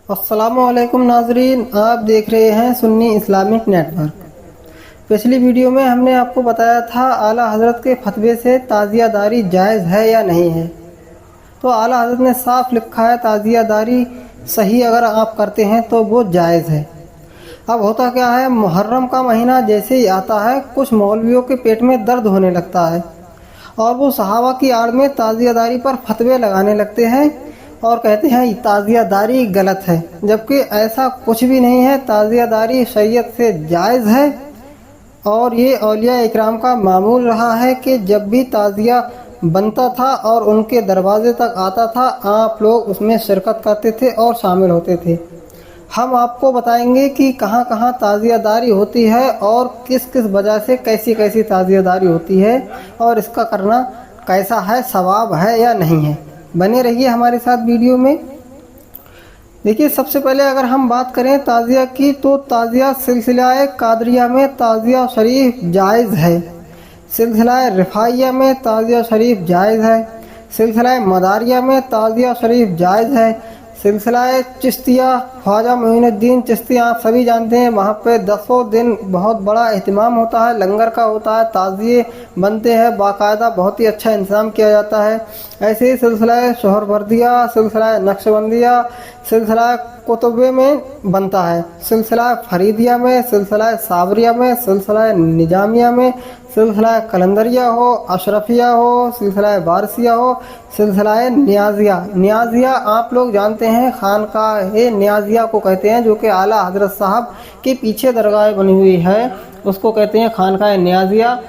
अस्सलामुअलैकुम नाजरीन, आप देख रहे हैं सुन्नी इस्लामिक नेटवर्क। पिछली वीडियो में हमने आपको बताया था आला हज़रत के फतवे से ताज़ियादारी जायज़ है या नहीं है। तो आला हज़रत ने साफ लिखा है ताज़ियादारी सही अगर आप करते हैं तो वो जायज़ है। अब होता क्या है, मुहर्रम का महीना जैसे ही आता है कुछ मौलवियों के पेट में दर्द होने लगता है और वो सहाबा की आड़ में ताज़ियादारी पर फतवे लगाने लगते हैं और कहते हैं ताज़ियादारी गलत है, जबकि ऐसा कुछ भी नहीं है। ताज़ियादारी शरीयत से जायज़ है और ये औलिया इकराम का मामूल रहा है कि जब भी ताज़िया बनता था और उनके दरवाजे तक आता था आप लोग उसमें शिरकत करते थे और शामिल होते थे। हम आपको बताएंगे कि कहाँ कहाँ ताज़ियादारी होती है और किस किस वजह से कैसी कैसी ताज़ियादारी होती है और इसका करना कैसा है, सवाब है या नहीं है। बने रहिए हमारे साथ वीडियो में। देखिए, सबसे पहले अगर हम बात करें ताज़िया की तो ताज़िया सिलसिला कादरिया में ताज़िया शरीफ जायज़ है, सिलसिला रिफाइया में ताज़िया शरीफ जायज़ है, सिलसिला मदारिया में ताज़िया शरीफ जायज़ है, सिलसिला चिश्तिया ख्वाजा मोइनुद्दीन चिश्ती आप सभी जानते हैं, वहाँ पे 10 दिन बहुत बड़ा एहतमाम होता है, लंगर का होता है, ताज़िए बनते हैं, बाकायदा बहुत ही अच्छा इंतज़ाम किया जाता है। ऐसे ही सिलसिला शोहरवर्दिया, सिलसिला नक्शबंदिया, सिलसिला कुतुबे में बनता है, सिलसिला फरीदिया में, सिलसिला साबरिया में, सिलसिला निजामिया में, सिलसिला कलंदरिया हो, अशरफिया हो, सिलसिला वारसिया हो, सिलसिला न्याजिया आप लोग जानते हैं, खानकाह न्याजिया को कहते हैं, जो कि आला हजरत साहब के पीछे दरगाह बनी हुई है, उसको कहते हैं खानकाह न्याजिया।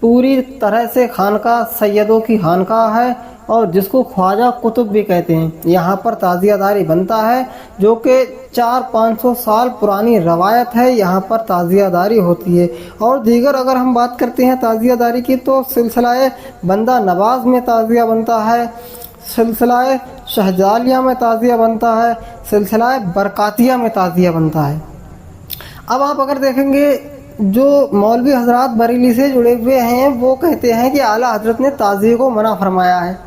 पूरी तरह से खानकाह सैयदों की खानकाह है और जिसको ख्वाजा कुतुब भी कहते हैं। यहाँ पर ताज़ियादारी बनता है, जो कि 400-500 साल पुरानी रवायत है, यहाँ पर ताज़ियादारी होती है। और दीगर अगर हम बात करते हैं ताज़ियादारी की तो सिलसिला बंदा नवाज में ताज़िया बनता है, सिलसिला शहजालिया में ताज़िया बनता है, सिलसिला बरकातिया में ताज़िया बनता है। अब आप अगर देखेंगे जो मौलवी हजरात बरेली से जुड़े हुए हैं वो कहते हैं कि आला हजरत ने ताज़िए को मना फरमाया है।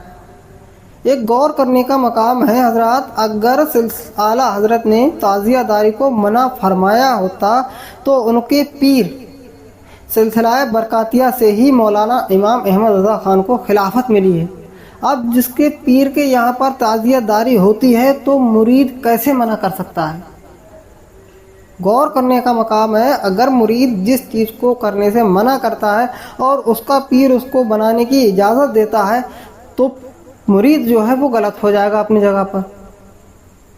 एक गौर करने का मकाम है हजरात, अगर आला हजरत ने ताज़ियादारी को मना फरमाया होता तो उनके पीर सिलसिला बरकातिया से ही मौलाना इमाम अहमद रज़ा खान को खिलाफत मिली है। अब जिसके पीर के यहाँ पर ताज़ियादारी होती है तो मुरीद कैसे मना कर सकता है? गौर करने का मकाम है। अगर मुरीद जिस चीज़ को करने से मना करता है और उसका पीर उसको बनाने की इजाज़त देता है तो मुरीद जो है वो गलत हो जाएगा अपनी जगह पर।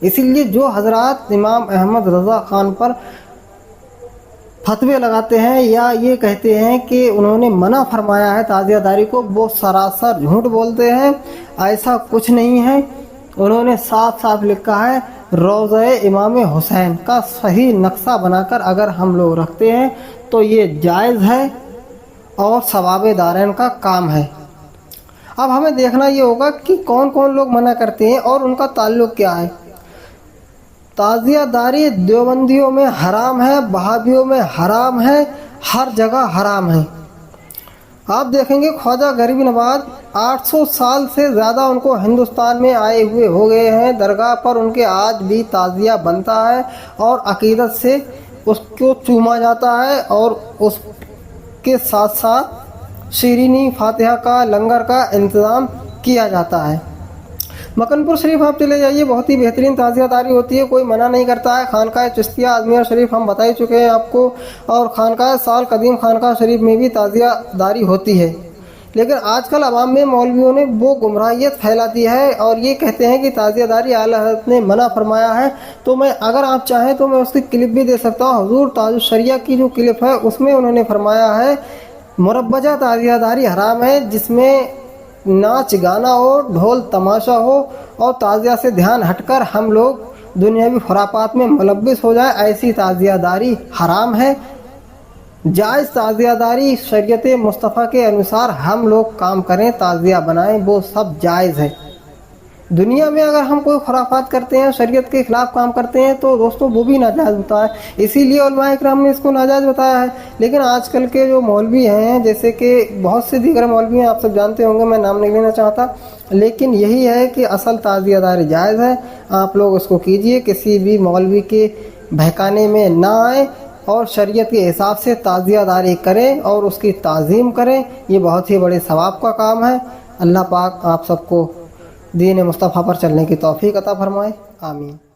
इसीलिए जो हजरात इमाम अहमद रज़ा खान पर फतवे लगाते हैं या ये कहते हैं कि उन्होंने मना फरमाया है ताज़ियादारी को, वो सरासर झूठ बोलते हैं। ऐसा कुछ नहीं है। उन्होंने साफ साफ लिखा है, रोज़े इमाम हुसैन का सही नक्शा बनाकर अगर हम लोग रखते हैं तो ये जायज़ है और सवाबे दारैन का काम है। अब हमें देखना ये होगा कि कौन कौन लोग मना करते हैं और उनका ताल्लुक़ क्या है। ताज़ियादारी देवबंदियों में हराम है, बहाबियों में हराम है, हर जगह हराम है। आप देखेंगे ख्वाजा गरीब नवाज 800 साल से ज़्यादा उनको हिंदुस्तान में आए हुए हो गए हैं, दरगाह पर उनके आज भी ताज़िया बनता है और अकीदत से उसको चूमा जाता है और उसके साथ साथ शीरीनी फातिहा का लंगर का इंतज़ाम किया जाता है। मकनपुर शरीफ आप चले जाइए, बहुत ही बेहतरीन ताज़ियादारी होती है, कोई मना नहीं करता है। खानकाह चिश्तिया अजमेर शरीफ हम बता ही चुके हैं आपको, और खानकाह साल कदीम खानकाह शरीफ में भी ताज़ियादारी होती है। लेकिन आजकल अवाम में मौलवियों ने वो गुमराहियत फैला दी है और ये कहते हैं कि ताज़ियादारी आला हज़रत ने मना फरमाया है। तो मैं अगर आप चाहें तो मैं उसकी क्लिप भी दे सकता हूँ। हुजूर ताजुश शरिया की जो क्लिप है उसमें उन्होंने फरमाया है मुरब्बजा ताज़ियादारी हराम है, जिसमें नाच गाना हो, ढोल तमाशा हो और ताज़िया से ध्यान हटकर हम लोग दुनियावी खुरापात में मुलव्विस हो जाए, ऐसी ताज़ियादारी हराम है। जायज़ ताज़ियादारी शरीयत मुस्तफ़ा के अनुसार हम लोग काम करें, ताज़िया बनाएं, वो सब जायज़ है। دنیا میں اگر ہم کوئی خرافات کرتے ہیں، شریعت کے خلاف کام کرتے ہیں تو دوستوں وہ بھی ناجائز ہوتا ہے، اسی لیے علماء کرام نے اس کو ناجائز بتایا ہے۔ لیکن آج کل کے جو مولوی ہیں، جیسے کہ بہت سے دیگر مولوی ہیں، آپ سب جانتے ہوں گے، میں نام نہیں لینا چاہتا، لیکن یہی ہے کہ اصل تعزیہ داری جائز ہے، آپ لوگ اس کو کیجئے، کسی بھی مولوی کے بہکانے میں نہ آئیں اور شریعت کے حساب سے تعزیہ داری کریں اور اس کی تعظیم کریں، یہ بہت ہی بڑے ثواب کا کام ہے۔ اللہ پاک آپ سب کو دین مصطفیٰ پر چلنے کی توفیق عطا فرمائے، آمین۔